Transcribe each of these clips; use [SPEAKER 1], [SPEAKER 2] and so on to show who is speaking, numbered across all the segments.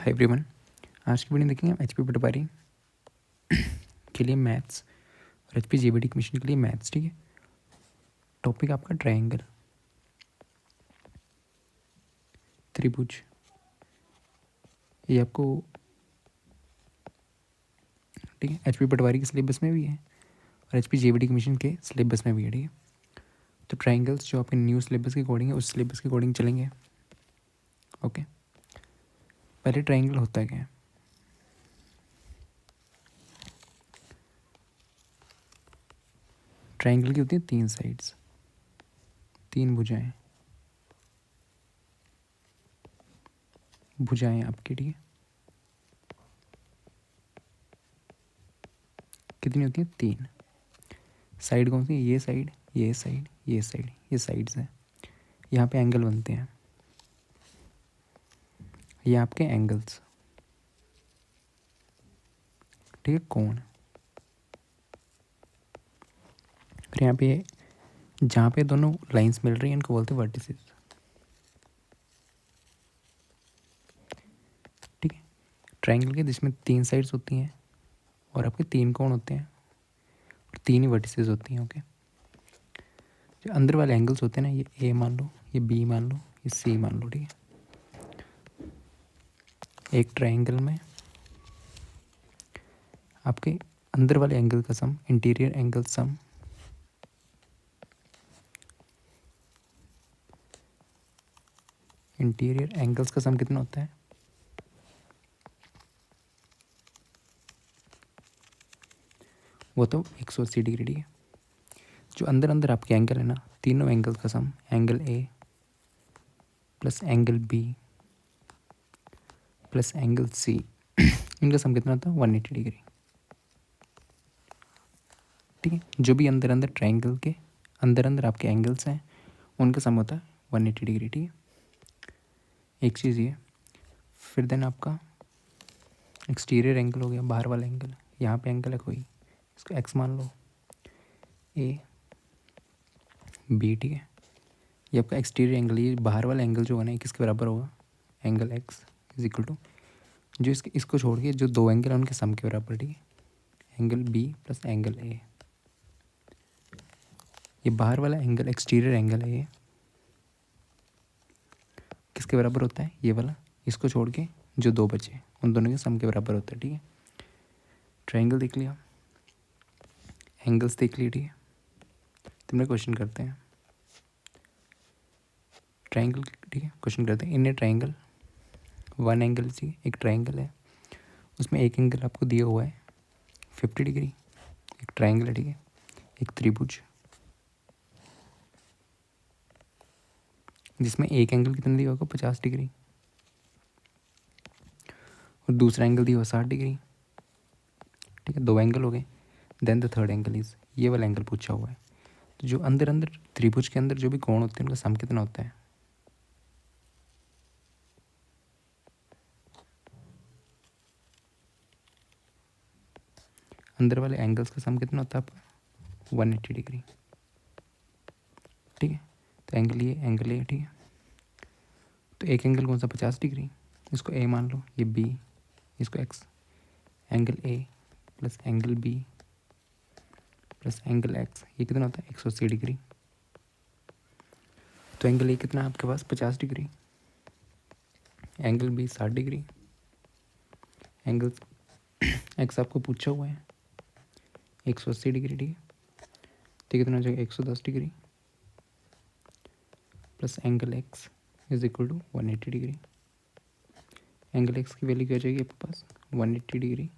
[SPEAKER 1] Hi everyone. आज की video देखेंगे हम एचपी पटवारी के लिए मैथ्स और एचपी जीबीडी कमीशन के लिए मैथ्स। ठीक है, टॉपिक आपका ट्रायंगल, त्रिभुज। ये आपको ठीक है एचपी पटवारी के सिलेबस में भी है और एचपी जीबीडी कमीशन के सिलेबस में भी है। ठीक है, तो ट्रायंगल्स जो आपके न्यू सिलेबस के अकॉर्डिंग है उस सिलेबस के अकॉर्डिंग चलेंगे। ओके, पहले ट्रायंगल होता है क्या है? ट्रायंगल की होती है तीन साइड्स, तीन भुजाएं, भुजाएं आपकी। ठीक है, कितनी होती है? तीन। साइड कौन सी है? ये साइड, ये साइड, ये साइड, ये साइड्स हैं। यहाँ पे एंगल बनते हैं, ये आपके एंगल्स। ठीक है, कोण। फिर यहाँ पे जहाँ पे दोनों लाइंस मिल रही हैं इनको बोलते हैं वर्टिसेस। ठीक है, ट्रायंगल के जिसमें तीन साइड्स होती हैं और आपके तीन कोण होते हैं और तीन ही वर्टिसेस होती हैं। ओके, जो अंदर वाले एंगल्स होते हैं ना, ये ए मान लो, ये बी मान लो, ये सी मान लो। ठीक है, एक ट्रायंगल में आपके अंदर वाले एंगल का sum, interior angle sum, interior angles का सम कितना होता है? वो तो 180 डिग्री। ठीक है, जो अंदर अंदर आपके एंगल है ना, तीनों एंगल्स का sum, angle A plus angle B plus angle C, इनका सम कितना होता है? 180 डिग्री। ठीक है, जो भी अंदर अंदर ट्रायंगल के अंदर अंदर आपके एंगल्स हैं उनका सम होता है 180 डिग्री। ठीक है, एक चीज़ ये। फिर देन आपका एक्सटीरियर एंगल हो गया, बाहर वाला एंगल। यहाँ पे एंगल है कोई, इसको एक्स मान लो, ए बी। ठीक है, ये आपका एक्सटीरियर एंगल। ये बाहर वाला एंगल जो है ना, ये किसके बराबर होगा? Angle X is equal to, जो इसको छोड़ के जो दो एंगल हैं उनके सम के बराबर। ठीक है, angle B plus angle A. ये बाहर वाला एंगल एक्सटीरियर एंगल है, ये किसके बराबर होता है? ये वाला। इसको छोड़ के जो दो बचे उन दोनों के सम के बराबर होता है। ठीक है, ट्रायंगल देख लिया, एंगल्स देख लिए। ठीक है, तुमने क्वेश्चन करते हैं ट्रायंगल। ठीक है, क्वेश्चन करते हैं इन ए ट्रायंगल वन एंगल। जी, एक ट्रायंगल है, उसमें एक एंगल आपको दिया हुआ है 50 डिग्री। एक ट्रायंगल है, ठीक है, एक त्रिभुज जिसमें एक एंगल कितना दिया होगा? 50 डिग्री, और दूसरा एंगल दिया हुआ 60 डिग्री। ठीक है, दो एंगल हो गए। Then the third angle is, ये वाला एंगल पूछा हुआ है। तो जो अंदर अंदर त्रिभुज के अंदर जो भी कोण होते हैं उनका सम कितना होता है? अंदर वाले एंगल्स का सम कितना होता है आपका? 180 डिग्री। ठीक है, तो एंगल ये। ठीक है, तो एक एंगल कौन सा? 50 डिग्री, इसको ए मान लो, ये बी, इसको X. Angle A plus angle B plus angle X, ये कितना होता है? 180 डिग्री। तो एंगल ए कितना है आपके पास? 50 degree. Angle B 60 degree. Angle X आपको पूछा हुआ है 180 डिग्री। ठीक है, तो कितना हो जाएगा? 110 degree plus angle X is equal to 180 degree. Angle X की वैल्यू क्या हो जाएगी आपके पास? 180 डिग्री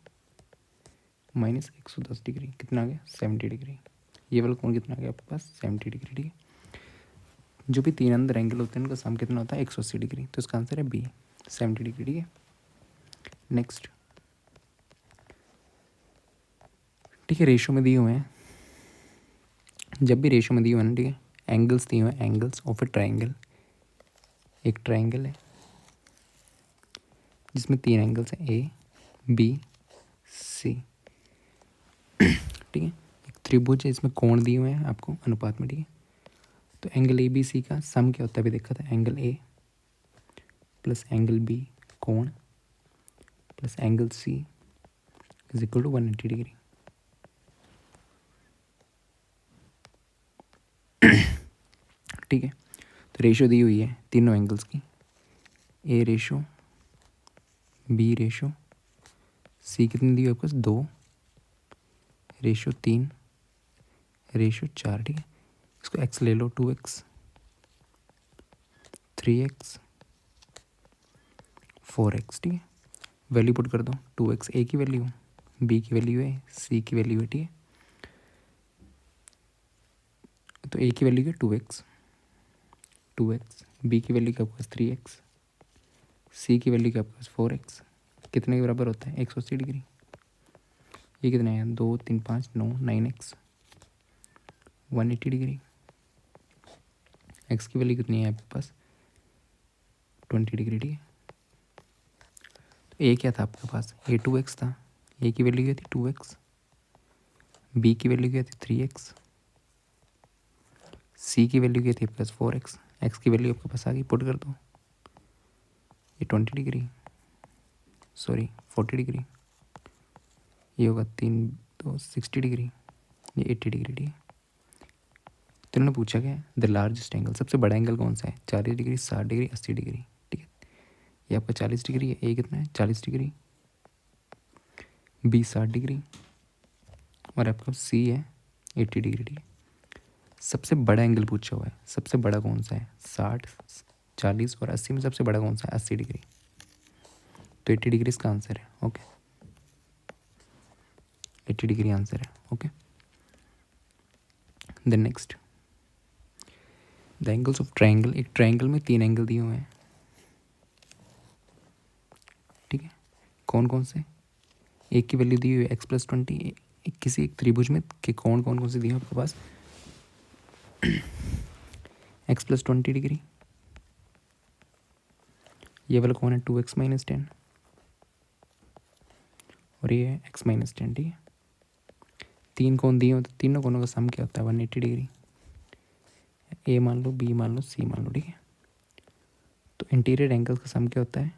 [SPEAKER 1] माइनस 110 डिग्री, कितना आ गया? 70 डिग्री। ये वाला कोण कितना आ गया आपके पास? 70 डिग्री। ठीक है, जो भी तीन अंदर एंगल होते हैं उनका सम कितना होता है? 180 डिग्री। तो इसका आंसर है बी, 70 डिग्री। ठीक है, नेक्स्ट। ठीक है, रेशो में दिए हुए हैं, जब भी रेशो में दिए हुए हैं, ठीक है, एंगल्स दिए हुए हैं, एंगल्स ऑफ ए ट्रायंगल। एक ट्रायंगल है जिसमें तीन एंगल्स हैं, ए बी सी। ठीक है, एक त्रिभुज है इसमें कोण दिए हुए हैं आपको अनुपात में। ठीक है, तो एंगल ए बी सी का सम क्या होता है अभी देखा था? Angle A plus angle B कोण plus angle C is equal to 180 degree. ठीक है, तो रेशो दी हुई है तीनों एंगल्स की, ए रेशो, बी रेशो, सी कितनी दी हुई है आपके पास 2, रेशो 3, रेशो 4। ठीक है, इसको एक्स ले लो 2x, 3x, 4x। ठीक है, वैल्यू पुट कर दो, 2x ए की वैल्यू, बी की वैल्यू है, सी की वैल्यू है। ठीक है, तो ए की वैल्यू है 2x, बी की वैल्यू के आपके पास 3x, सी की वैल्यू के आपके पास 4x। कितने के बराबर होता है 180 डिग्री। ये कितना है 2 3 5 9 9x, 180 डिग्री। एक्स की वैल्यू कितनी है आपके पास 20 डिग्री। ठीक है, तो ए क्या था आपके पास, ए 2x था, ए की वैल्यू क्या थी 2x, बी की वैल्यू क्या थी 3x, सी की वैल्यू क्या थी आपके पास 4x, एक्स की वैल्यू आपके पास आ गई, पुट कर दो, ये 20 डिग्री, सॉरी 40 डिग्री, ये होगा 3 तो 60 डिग्री, ये 80 डिग्री। ठीक है, तो उन्होंने पूछा क्या द लार्जेस्ट एंगल, सबसे बड़ा एंगल कौन सा है, 40 डिग्री, 60 डिग्री, 80 डिग्री। ठीक है, ये आपका 40 डिग्री है, ए कितना है 40 डिग्री, बी 60 डिग्री, और आपका सी है 80 डिग्री। ठीक है, सबसे बड़ा एंगल पूछा हुआ है, सबसे बड़ा कौन सा है 60, 40 और 80 में सबसे बड़ा कौन सा है 80 डिग्री, तो 80 डिग्री इसका आंसर है। ओके, 80 डिग्री आंसर है। Okay, then next the angles of triangle, एक ट्रायंगल में 3 एंगल दिए हुए हैं। ठीक है, कौन कौन से, एक की वैल्यू दी हुई है x+20, किसी एक त्रिभुज में के कौन कौन कौन से दिए हैं आपके पास x+20 डिग्री, ये वाला कौन है 2x-10, और ये है x-10। ठीक है, 3 कौन दिए हो तो तीनों कोनों का सम क्या होता है 180 डिग्री, ए मान लो, बी मान लो, सी मान लो। ठीक है, तो इंटीरियर एंगल्स का सम क्या होता है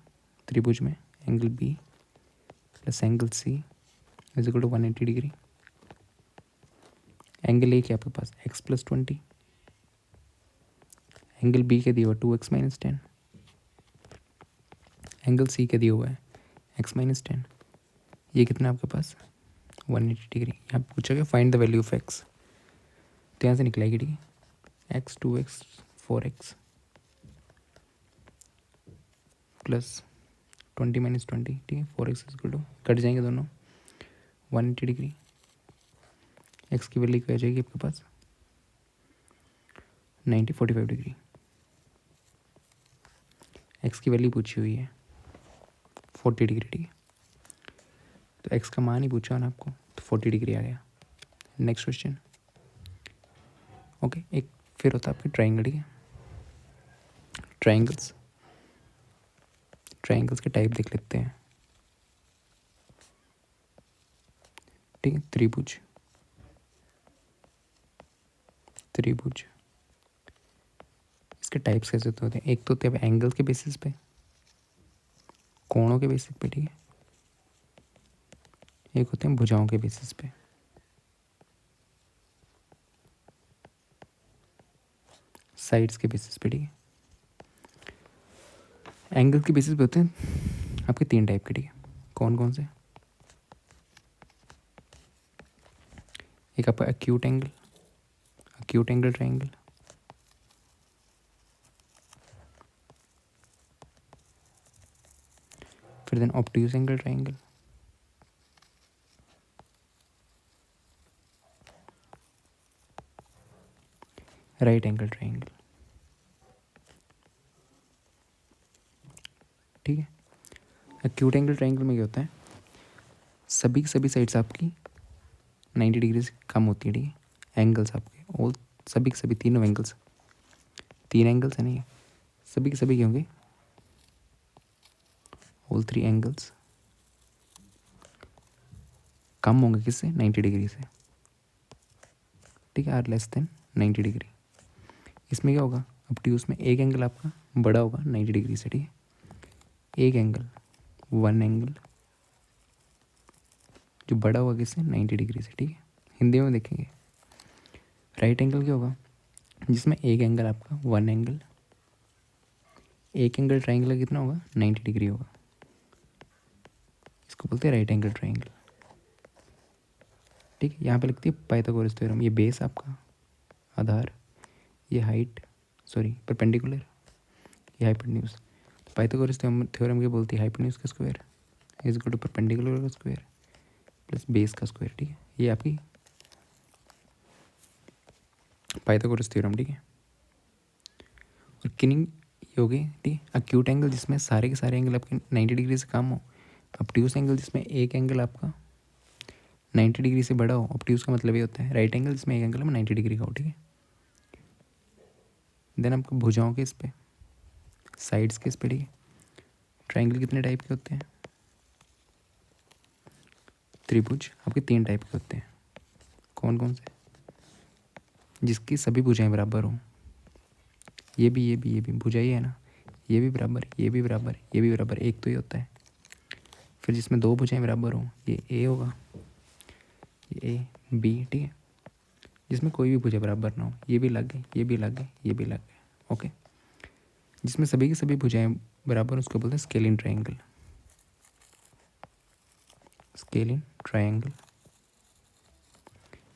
[SPEAKER 1] त्रिभुज में, angle B plus angle C is equal to 180 degree. Angle A क्या आपके पास x+20, एंगल बी के दिया हुआ 2x-10, एंगल सी के दिया हुआ है x-10, ये कितना आपके पास 180 डिग्री। यहाँ पूछा गया find the value of x, तो यहाँ से निकलेगी। ठीक है, x 2x 4x प्लस 20-20। ठीक है, 4x इक्वल टू, कट जाएंगे दोनों, 180 डिग्री। x की वैल्यू क्या आ जाएगी आपके पास 45 डिग्री। x की वैल्यू पूछी हुई है 40 डिग्री। ठीक है, तो x का मान ही पूछा ना आपको, तो 40 डिग्री आ गया। Next question. ओके, एक फिर होता है आपके ट्राइंगल। ठीक है, ट्राइंगल्स के टाइप देख लेते हैं। ठीक है, त्रिभुज, इसके टाइप्स कैसे होते हैं, एक तो होते हैं एंगल के बेसिस पे, कोणों के बेसिस पे। ठीक है, एक होते हैं भुजाओं के बेसिस पे। साइड्स के बेसिस पे। ठीक है, एंगल के बेसिस पे होते हैं आपके 3 टाइप के। ठीक है, कौन कौन से, एक आपका एक्यूट एंगल ट्राइंगल, फिर then obtuse angle triangle, right angle triangle. ठीक है, एक्यूट एंगल ट्राइंगल में क्या होता है, सभी साइड्स आपकी 90 डिग्री से कम होती है। ठीक है, एंगल्स आपके और सभी तीनों एंगल्स, 3 एंगल्स है नहीं, सभी के सभी क्या होंगे, ऑल 3 एंगल्स कम होंगे किससे 90 डिग्री से। ठीक है, आर लेस देन 90 डिग्री। इसमें क्या होगा, ऑब्ट्यूज में एक एंगल आपका बड़ा होगा 90 डिग्री से। ठीक है, एक एंगल 1 एंगल जो बड़ा होगा किससे, 90 डिग्री से, ठीक है। हिंदी में देखेंगे, राइट एंगल क्या होगा, जिसमें एक एंगल आपका वन एंगल, एक एंगल ट्राइंगल कितना होगा, 90 डिग्री होगा, इसको बोलते हैं राइट एंगल ट्राइंगल, ठीक है। यहाँ पे लिखती है पाइथागोरस थ्योरम, ये बेस आपका, आधार, ये हाइट, सॉरी परपेंडिकुलर, ये हाइपोटेन्यूज। तो पाइथागोरस थ्योरम क्या बोलती है, हाइपोटेन्यूज का square is equal to perpendicular का स्क्वायर प्लस बेस का स्क्वायर, ठीक है। ये आपकी पाइथागोरस थ्योरम, ठीक है। और किनिंग ये हो गई, ठीक है। अक्यूट एंगल जिसमें सारे के सारे एंगल आपके 90 डिग्री से कम हो, ऑब्ट्यूज एंगल जिसमें एक एंगल आपका 90 डिग्री से बड़ा हो, ऑब्ट्यूज का मतलब ये होता है राइट एंगल जिसमें एक एंगल में 90 डिग्री का हो, ठीक है। देन आपको भुजाओं के इस पे, साइड्स के इस पे, ठीक है। ट्राइंगल कितने टाइप के होते हैं, त्रिभुज आपके 3 टाइप के होते हैं, कौन कौन से, जिसकी सभी भुजाएं बराबर हों, ये भी भुजा ही है ना, ये भी बराबर, ये भी बराबर, ये भी बराबर, एक तो ही होता है। फिर जिसमें 2 भुजाएं बराबर हों, ये ए होगा, ये ए बी, ठीक है। जिसमें कोई भी भुजा बराबर ना हो, ये भी लग गए, ये भी लग गए, ये भी लग गए, ओके। जिसमें सभी की सभी भुजाएं बराबर, उसको बोलते हैं स्केलिन ट्राइंगल, स्केलिन ट्राइंगल।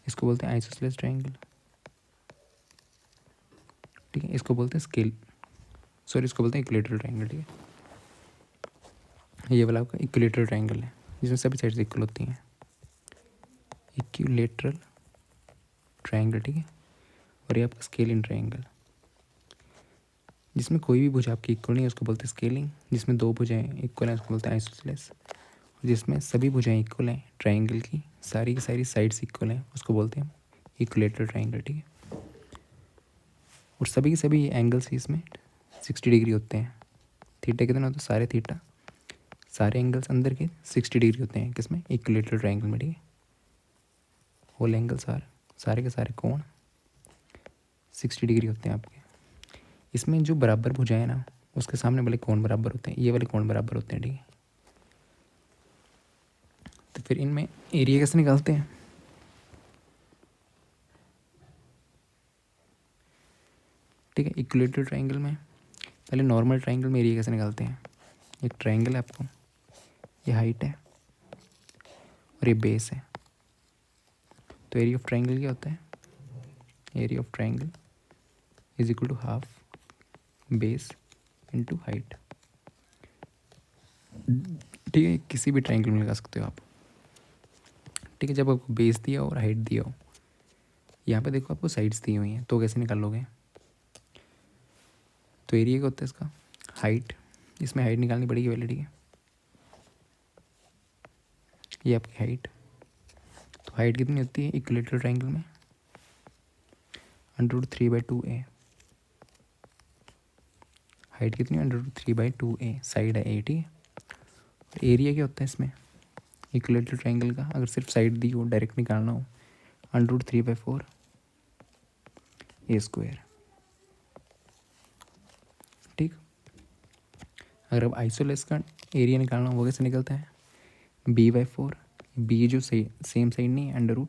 [SPEAKER 1] इसको बोलते हैं आइसोसेलेस ट्राइंगल, ठीक है। इसको बोलते हैं इसको बोलते हैं इक्विलेटरल ट्राइंगल, ठीक है। ये वाला आपका इक्विलेटरल ट्राइंगल है, जिसमें सभी साइड्स इक्वल होती हैं, इक्विलेटरल ट्राइंगल, ठीक है। और ये आपका स्केलिन ट्राइंगल, जिसमें कोई भी भुजा आपकी इक्वल नहीं है, उसको बोलते हैं स्केलिंग। जिसमें 2 भुजाएं इक्वल हैं, उसको बोलते हैं आइसोसेलेस। जिसमें सभी भुजाएं इक्वल हैं ट्राइंगल की सारी साइड्स इक्वल हैं, उसको बोलते हैं इक्विलेटरल ट्राइंगल, ठीक है। और सभी के सभी एंगल्स ही इसमें 60 डिग्री होते हैं। थीटा कितना होता है, सारे थीटा, सारे एंगल्स अंदर के 60 डिग्री होते हैं, किसमें, इक्विलेटरल ट्राइंगल में, ठीक है। होल एंगल्स सारे के सारे कोण 60 डिग्री होते हैं आपके। इसमें जो बराबर भुजाएं हैं ना, उसके सामने वाले कोण बराबर होते हैं, ये वाले कोण बराबर होते हैं, ठीक है। तो फिर इनमें एरिया कैसे निकालते हैं, ठीक है। इक्विलेटरल ट्राइंगल में पहले नॉर्मल ट्राइंगल में एरिया कैसे निकालते हैं, एक ट्राइंगल है आपको, ये हाइट है और ये बेस है, तो एरिया ऑफ ट्राइंगल क्या होता है, area of triangle is equal to half base into height, ठीक है। किसी भी ट्राइंगल में लगा सकते हो आप, ठीक है। जब आपको बेस दिया हो और हाइट दिया हो, यहाँ पे देखो आपको साइड्स दी हुई हैं, तो कैसे निकालोगे, तो एरिया क्या होता है इसका, हाइट, इसमें हाइट निकालनी पड़ेगी पहले, ठीक है। ये आपकी हाइट, तो हाइट कितनी होती है इक्विलेटरल ट्राइंगल में, √3/2a, हाइट कितनी है, √3/2a, साइड है ए, ठीक है। और एरिया क्या होता है इसमें इक्विलेटरल ट्राइंगल का, अगर सिर्फ साइड दी हो, डायरेक्ट निकालना हो, √3/4 a², ठीक। अगर अब आइसोलेस का एरिया निकालना हो, वो कैसे निकलता है, b/4, बी जो सेम साइड नहीं है, √4a²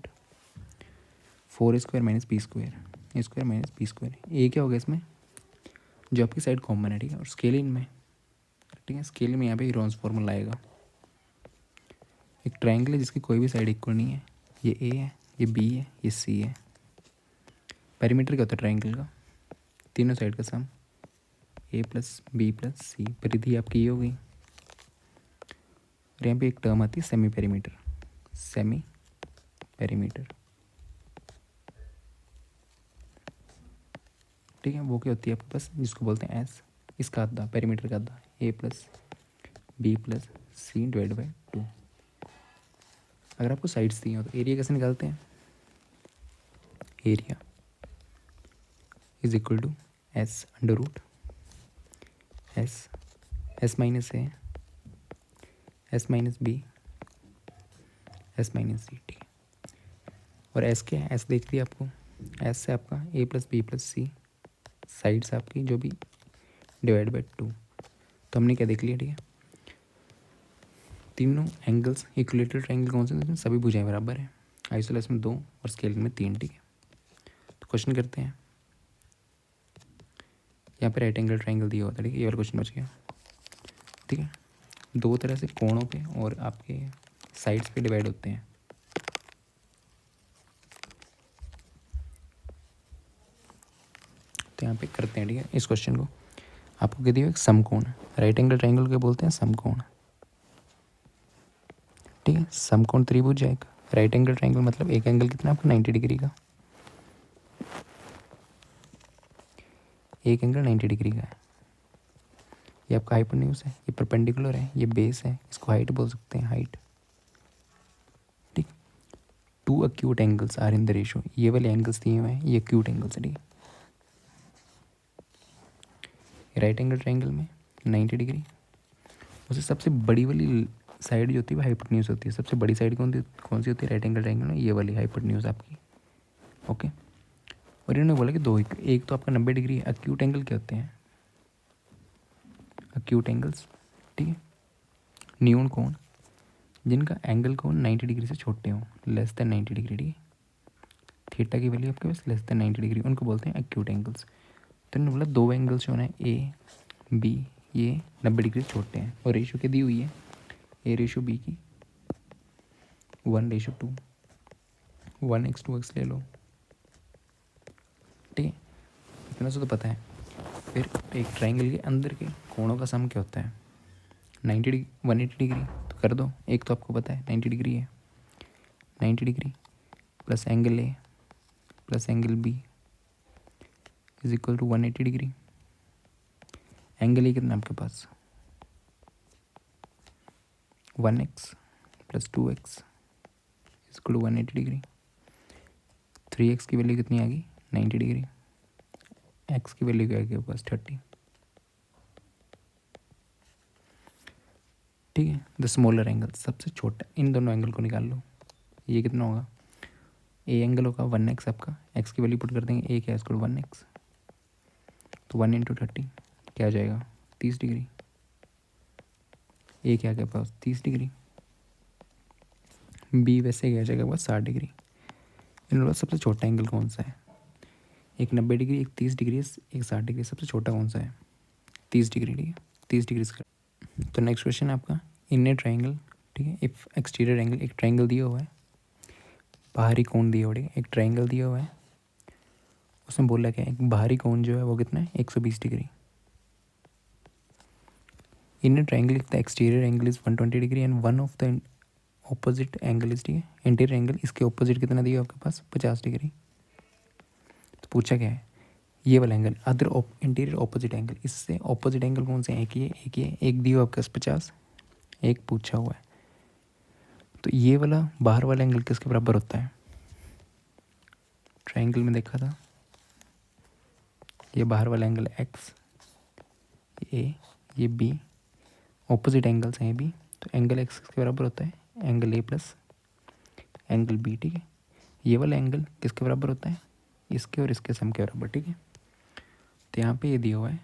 [SPEAKER 1] - b², a² - b², ए क्या होगा इसमें, जो आपकी साइड कॉमन है, ठीक है। और स्केलिंग में, ठीक है, स्केलिंग में यहाँ पे रॉन्स फॉर्मूला आएगा। एक ट्राइंगल है जिसकी कोई भी साइड इक्वल नहीं है, ये ए है, ये बी है, ये सी है। पेरीमीटर क्या होता है ट्राइंगल का, तीनों साइड का सम, a + b + c, परिधि आपकी ये हो गई। और यहाँ पे एक टर्म आती है सेमी पेरीमीटर, सेमी पेरीमीटर, ठीक है। वो क्या होती है आपके पास, जिसको बोलते हैं एस, इसका आधा, पेरीमीटर का आधा, a + b + c / 2। अगर आपको साइड्स दी हो तो एरिया कैसे निकालते हैं, area is equal to s √, s - a, s - b, s - c, ठीक है। और s क्या है, s देख लिया आपको, s से आपका a + b + c, साइड्स आपकी जो भी, / 2, तो हमने क्या देख लिया, ठीक है। तीनों एंगल्स इक्विलेटरल ट्रायंगल कौन से हैं? सभी भुजाएं बराबर हैं, आइसोसेलेस में 2 और स्केलिन में 3, ठीक है। तो क्वेश्चन करते हैं। यहाँ पे राइट एंगल ट्रायंगल दिया होता है, ठीक है, ये वाला क्वेश्चन बच गया, ठीक है। दो तरह से कोणों पे और आपके साइड्स पे डिवाइड होते हैं। तो यहाँ पे करते हैं, ठीक है। इस क्वेश्चन को आपको क्या दिया, एक समकोण, राइट एंगल ट्रायंगल के बोलते हैं समकोण, ठीक है। समकोण त्रिभुज है एक, राइट एंगल ट्रायंगल मतलब एक एंगल कितना आपका 90 डिग्री का, एक एंगल 90 डिग्री का है। ये आपका हाइपोटेन्यूज है, ये परपेंडिकुलर है, ये बेस है, इसको हाइट बोल सकते हैं, हाइट, ठीक। Two acute angles are in the ratio, ये वाले एंगल्स दिए हुए हैं, ये अक्यूट एंगल्स है, ठीक है। राइट एंगल ट्रायंगल में 90 डिग्री, उसे सबसे बड़ी वाली साइड जो होती है वो हाइपोटेन्यूज होती है। सबसे बड़ी साइड कौन सी होती है राइट एंगल ट्रायंगल में? ये वाली हाइपोटेन्यूज आपकी, ओके। और इन्होंने बोला कि दो, एक तो आपका 90 डिग्री है। अक्यूट एंगल क्या होते हैं? अक्यूट एंगल्स, ठीक है, न्यून कोण जिनका एंगल कोण 90 डिग्री से छोटे हों, लेस देन 90 डिग्री, ठीक है। थीटा की वैल्यू आपके पास लेस देन 90 डिग्री, उनको बोलते हैं अक्यूट एंगल्स। तो इन्होंने बोला दो एंगल्स जो है ए बी, ये 90 डिग्री से छोटे हैं और रेशो क्या दी हुई है, ए रेशो बी की 1:2, 1:2 ले लो, ठीक है। इतना से तो पता है। फिर एक ट्रायंगल के अंदर के कोणों का सम क्या होता है? 90 डिग्री, 180 डिग्री, तो कर दो। एक तो आपको पता है 90 डिग्री है, 90 degree plus angle A plus angle B is equal to 180 degree. Angle A कितना आपके पास 1x plus 2x is equal to 180 degree. 3x की वैल्यू कितनी आ गई 90 डिग्री, x की वैल्यू क्या आ गई पास 30, ठीक है। द स्मॉलर एंगल, सबसे छोटा, इन दोनों एंगल को निकाल लो। ये कितना होगा, ए एंगल होगा 1x आपका, x की वैल्यू पुट कर देंगे, ए क्या इसको 1x, तो 1 × 30 क्या आ जाएगा 30 डिग्री। ए क्या आ गया पास 30 डिग्री, बी वैसे क्या आ जाएगा पास 60 डिग्री। इन लोगों सबसे छोटा एंगल कौन सा है? एक 90 डिग्री, एक 30 डिग्री, एक 60 डिग्री, सबसे छोटा कौन सा है? 30 डिग्री, ठीक है, 30 डिग्री से। तो नेक्स्ट क्वेश्चन है आपका, इन ए ट्रायंगल, ठीक है, इफ एक्सटीरियर एंगल, एक ट्रायंगल दिया हुआ है, बाहरी कोण दिया हुआ है, एक ट्रायंगल दिया हुआ है, उसमें बोला क्या है, एक बाहरी कोण जो है वो कितना है 120 degree. In A triangle the exterior angle is 120 degree and one of the opposite angle is, ठीक है, इंटीरियर एंगल, इसके ऑपोजिट कितना दिया आपके पास 50 डिग्री। तो पूछा क्या है, ये वाला angle other interior opposite angle, इससे ऑपोजिट एंगल कौन से हैं? एक ये, एक ये, एक दिया हुआ आपके पास 50, एक पूछा हुआ है। तो ये वाला बाहर वाला एंगल किसके बराबर होता है? ट्रायंगल में देखा था, ये बाहर वाला एंगल x, ए, ये b, ऑपोजिट एंगल्स हैं ये भी, तो एंगल x किसके बराबर होता है? Angle a plus angle b, ठीक है। ये वाला एंगल किसके बराबर होता है? इसके और इसके सम के बराबर, ठीक है। तो यहाँ पे ये दिया हुआ है,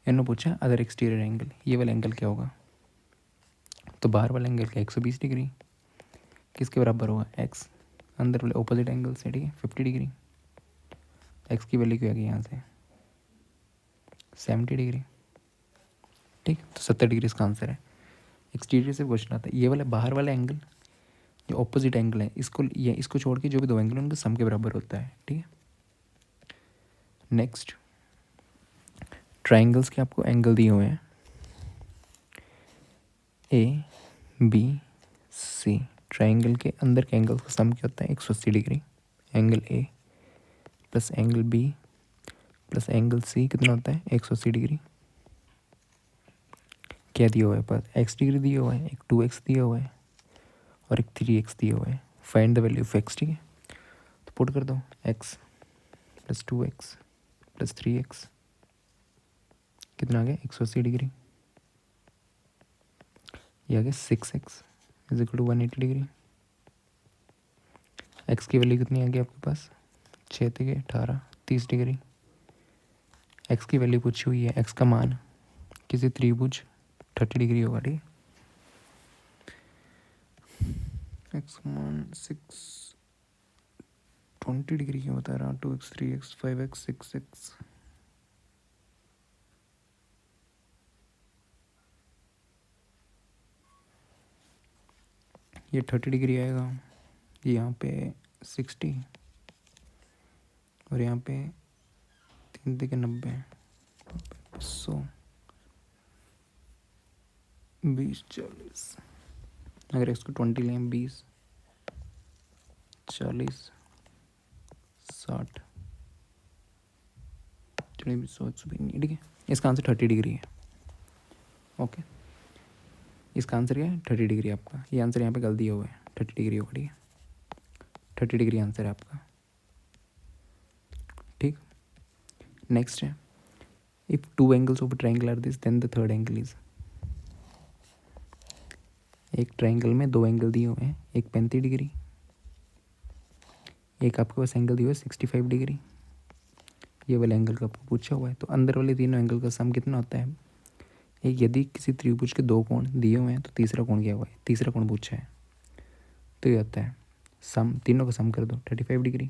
[SPEAKER 1] इन्होंने पूछा अदर एक्सटीरियर एंगल, ये वाला एंगल क्या होगा? तो बाहर वाला एंगल क्या 120 डिग्री, किसके बराबर होगा x, अंदर वाले ऑपोजिट एंगल से, ठीक है, 50 डिग्री। एक्स की वैल्यू क्या आ गई यहाँ से 70 डिग्री, ठीक। तो 70 डिग्री इसका आंसर है। एक्सटीरियर से क्वेश्चन आता है, ये वाला बाहर वाला एंगल जो ऑपोजिट एंगल है, इसको छोड़ के जो भी दो एंगल उनके सम के बराबर होता है, ठीक है। नेक्स्ट, ट्राइंगल्स के आपको एंगल दिए हुए हैं ए बी सी। ट्राइंगल के अंदर के एंगल का सम क्या होता है 180 degree. Angle A plus angle B plus angle C कितना होता है 180 डिग्री। क्या दिया हुआ है पास x डिग्री दिया हुआ है, एक 2x दिया हुआ है और एक 3x दिया हुआ है। Find the value of x, ठीक है। तो पुट कर दो x plus 2x plus 3x कितना आ गया 180 डिग्री। ये आ गया 6x is equal to 180 degree. x की वैल्यू कितनी आ गई आपके पास 6 × 18 30 डिग्री। x की वैल्यू पूछी हुई है, x का मान किसी त्रिभुज 30 डिग्री होगा, ठीक है। एक्स मान 620 डिग्री क्यों बता रहा हूँ, 2x 3x 5x 6x, ये 30 डिग्री आएगा, ये यहाँ पे 60 और यहाँ पे 3 के 90, 100, 20 40, अगर इसको 20 लें 20 40 60, चलिए 100 नहीं, ठीक है। इसका आंसर 30 डिग्री है। ओके, इसका आंसर क्या है, 30 डिग्री आपका। ये आंसर यहाँ पे गलत दिया हुआ है, 30 डिग्री होगा, ठीक है। 30 डिग्री आंसर है आपका, ठीक। नेक्स्ट है, if two angles of triangle are this then the third angle is. एक ट्राइंगल में दो एंगल दिए हुए हैं, एक 35 डिग्री, एक आपके पास एंगल दिया हुआ है 65 डिग्री। ये वाला एंगल का आपको पूछा हुआ है, तो अंदर वाले तीनों एंगल का सम कितना होता है। एक, यदि किसी त्रिभुज के दो कोण दिए हुए हैं तो तीसरा कोण क्या हुआ है, तीसरा कोण पूछा है, तो ये होता है सम, तीनों का सम कर दो, 35 डिग्री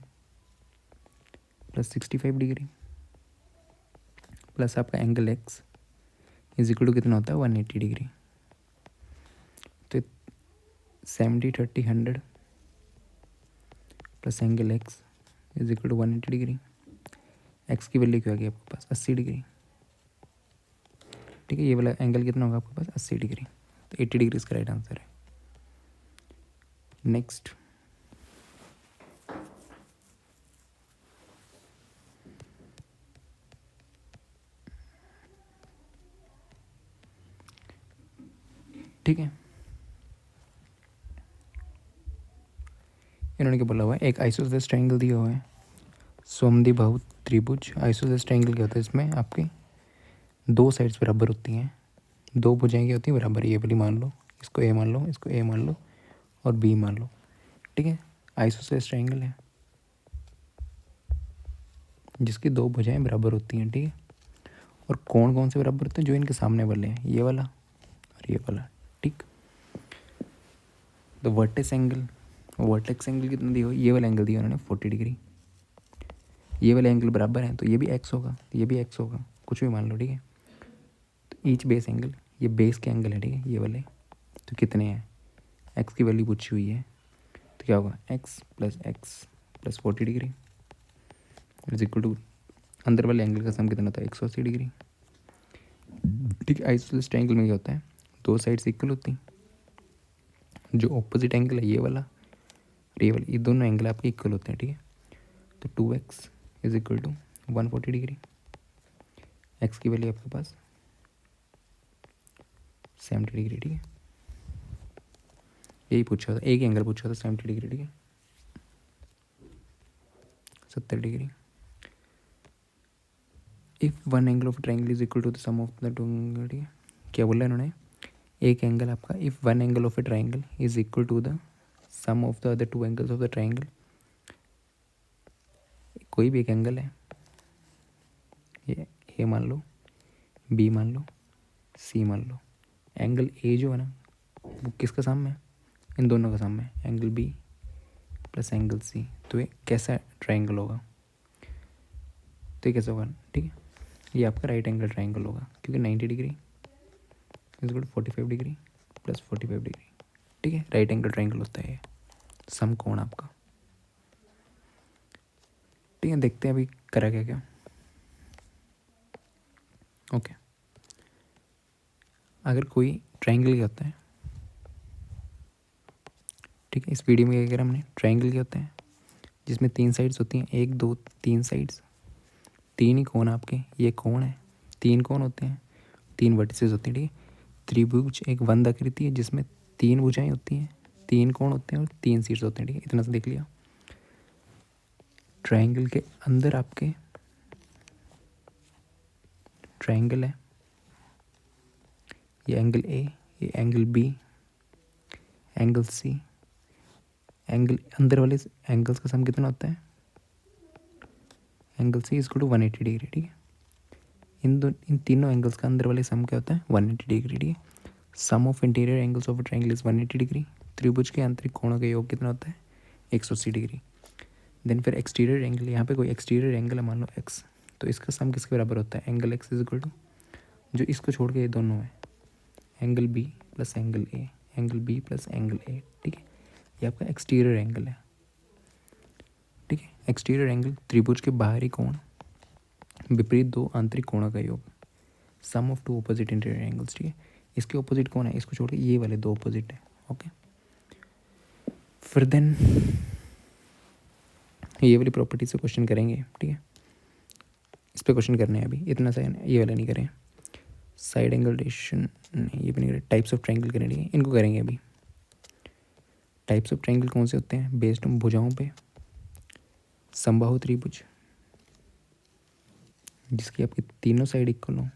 [SPEAKER 1] प्लस 65 डिग्री प्लस आपका angle X is equal to कितना होता है 180 डिग्री। तो 70 30 100 plus angle X is equal to 180 degree. X की वैल्यू क्या आ गई आपके पास 80 डिग्री, ठीक है। ये वाला एंगल कितना होगा आपके पास 80 डिग्री, तो 80 डिग्री इसका राइट आंसर है। नेक्स्ट, ठीक है। इन्होंने क्या बोला हुआ है, एक आइसोसेलेस ट्रायंगल दिया हुआ है, समद्विबाहु त्रिभुज। आइसोसेलेस ट्रायंगल क्या होता है, इसमें आपके दो साइड्स बराबर होती हैं, दो भुजाएं क्या होती हैं बराबर, ये वाली मान लो, इसको ए मान लो, इसको ए मान लो और बी मान लो, ठीक है। आइसोसेलेस ट्रायंगल है जिसकी दो भुजाएं बराबर होती हैं, ठीक है। और कौन कौन से बराबर होते हैं, जो इनके सामने वाले हैं, ये वाला और ये वाला, ठीक। तो वर्टेक्स एंगल कितना दिया हो, ये वाला एंगल दिया उन्होंने 40 डिग्री, ये वाले एंगल बराबर है तो ये भी एक्स होगा, ये भी एक्स होगा, कुछ भी मान लो, ठीक है। तो ईच बेस एंगल, ये बेस के एंगल है, ठीक है, ये वाले, तो कितने हैं, एक्स की वैल्यू पूछी हुई है, तो क्या होगा X plus 40 degree is equal to, अंदर वाले एंगल का सम कितना होता है 180 डिग्री, ठीक है। आइसोसेलेस ट्रायंगल में क्या होता है, दो साइड्स इक्वल होती हैं, जो ऑपोजिट एंगल है ये वाला और ये वाला, ये दोनों एंगल आपके इक्वल होते हैं, ठीक है। तो 2x is equal to 140 degree, X की वैल्यू आपके पास 70 डिग्री, ठीक है। यही पूछा था, एक एंगल पूछा था 70 डिग्री, ठीक है, 70 degree. If one angle of triangle is equal to the sum of the two angle, ठीक है। क्या बोला इन्होंने, एक एंगल आपका, if one angle of a triangle is equal to the sum of the other two angles of the triangle, कोई भी एक एंगल है, ये ए मान लो, बी मान लो, सी मान लो, एंगल ए जो है ना वो किसका सम है, इन दोनों का सम है, angle B plus angle C. तो ये कैसा ट्रायंगल होगा, तो ये कैसा होगा, ठीक है। ये आपका राइट एंगल ट्रायंगल होगा, क्योंकि 90 degree is equal to 45 degree plus 45 degree, ठीक है। राइट एंगल ट्रायंगल होता है ये सम कोण आपका, ठीक है। देखते हैं अभी करा क्या क्या, ओके। अगर कोई ट्रायंगल क्या होता है, ठीक है, इस वीडियो में क्या करा हमने, ट्रायंगल क्या होता है जिसमें 3 साइड्स होती हैं, 1 2 3 साइड्स, 3 ही कोण आपके, ये कोण है, 3 कोण होते हैं, 3 वर्टिसेस होती हैं, ठीक है। त्रिभुज एक वंद आकृति है जिसमें 3 भुजाएं होती हैं, 3 कोण होते हैं और 3 शीर्ष होते हैं, ठीक है। इतना सा देख लिया। ट्रायंगल के अंदर आपके ट्रायंगल है, ये एंगल ए, ये angle B, angle C, angle अंदर वाले एंगल्स का सम कितना होता है, एंगल सी इसको टू 180 डिग्री, ठीक है। इन तीनों एंगल्स का अंदर वाले सम क्या होता है 180 डिग्री, ठीक है। Sum of interior angles of triangle is 180 degree, त्रिभुज के आंतरिक कोणों का योग कितना होता है 180 डिग्री। देन फिर एक्सटीरियर एंगल, यहाँ पे कोई एक्सटीरियर एंगल है मान लो एक्स, तो इसका सम किसके बराबर होता है angle X is equal to जो इसको छोड़ के ये दोनों है angle B plus angle A, angle B plus angle A. ठीक है, ये आपका एक्सटीरियर एंगल है। ठीक है, एक्सटीरियर एंगल त्रिभुज के बाहरी कोण विपरीत दो आंतरिक कोणों का योग, sum of two opposite interior angles. ठीक है, इसके ऑपोजिट कौन है, इसको छोड़ के ये वाले दो ऑपोजिट है। ओके, फिर देन ये वाली प्रॉपर्टी से क्वेश्चन करेंगे। ठीक है, इस पर क्वेश्चन करने हैं अभी, इतना सा ये वाला नहीं करें। साइड एंगल रेशन नहीं, ये भी नहीं करें। टाइप्स ऑफ ट्रायंगल करें, ठीक है, इनको करेंगे अभी। टाइप्स ऑफ ट्रायंगल कौन से होते हैं बेस्ड ऑन भुजाओं पे, समबाहु त्रिभुज जिसकी आपकी तीनों साइड इक्वल हो,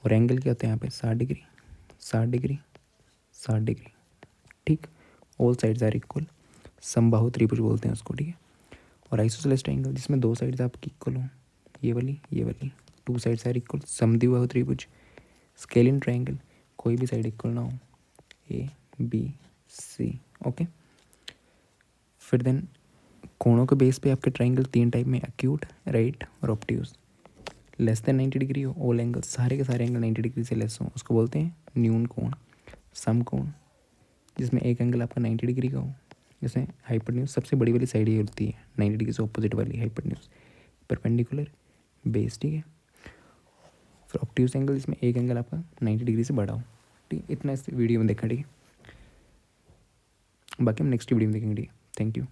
[SPEAKER 1] और एंगल क्या होते हैं यहाँ पे 60 डिग्री 60 डिग्री 60 डिग्री। ठीक, ऑल साइड्स आर इक्वल, समबाहु त्रिभुज बोलते हैं उसको। ठीक है, और आइसोसेलेस ट्रायंगल जिसमें दो साइड्स आपकी इक्वल हो, ये वाली टू साइड्स आर इक्वल, समद्विबाहु त्रिभुज। स्केलिन ट्रायंगल कोई भी साइड इक्वल ना हो, ए बी सी। ओके, फिर देन कोणों के बेस पे आपके ट्रायंगल तीन टाइप में, एक्यूट, राइट और ऑब्ट्यूज। लेस देन 90 डिग्री हो, ऑल एंगल सारे के सारे एंगल 90 डिग्री से लेस हो, उसको बोलते हैं न्यून कोण। सम कोण जिसमें एक एंगल आपका 90 डिग्री का हो, जिसमें हाइपोटेन्यूज सबसे बड़ी वाली साइड ये होती है 90 डिग्री से ऑपोजिट वाली हाइपोटेन्यूज, परपेंडिकुलर बेस। ठीक है, फिर ऑब्ट्यूज एंगल जिसमें एक एंगल आपका 90 डिग्री से बड़ा हो। ठीक है, इतना इस वीडियो में देखा। ठीक है, बाकी हम नेक्स्ट वीडियो में देखेंगे। ठीक है, थैंक यू।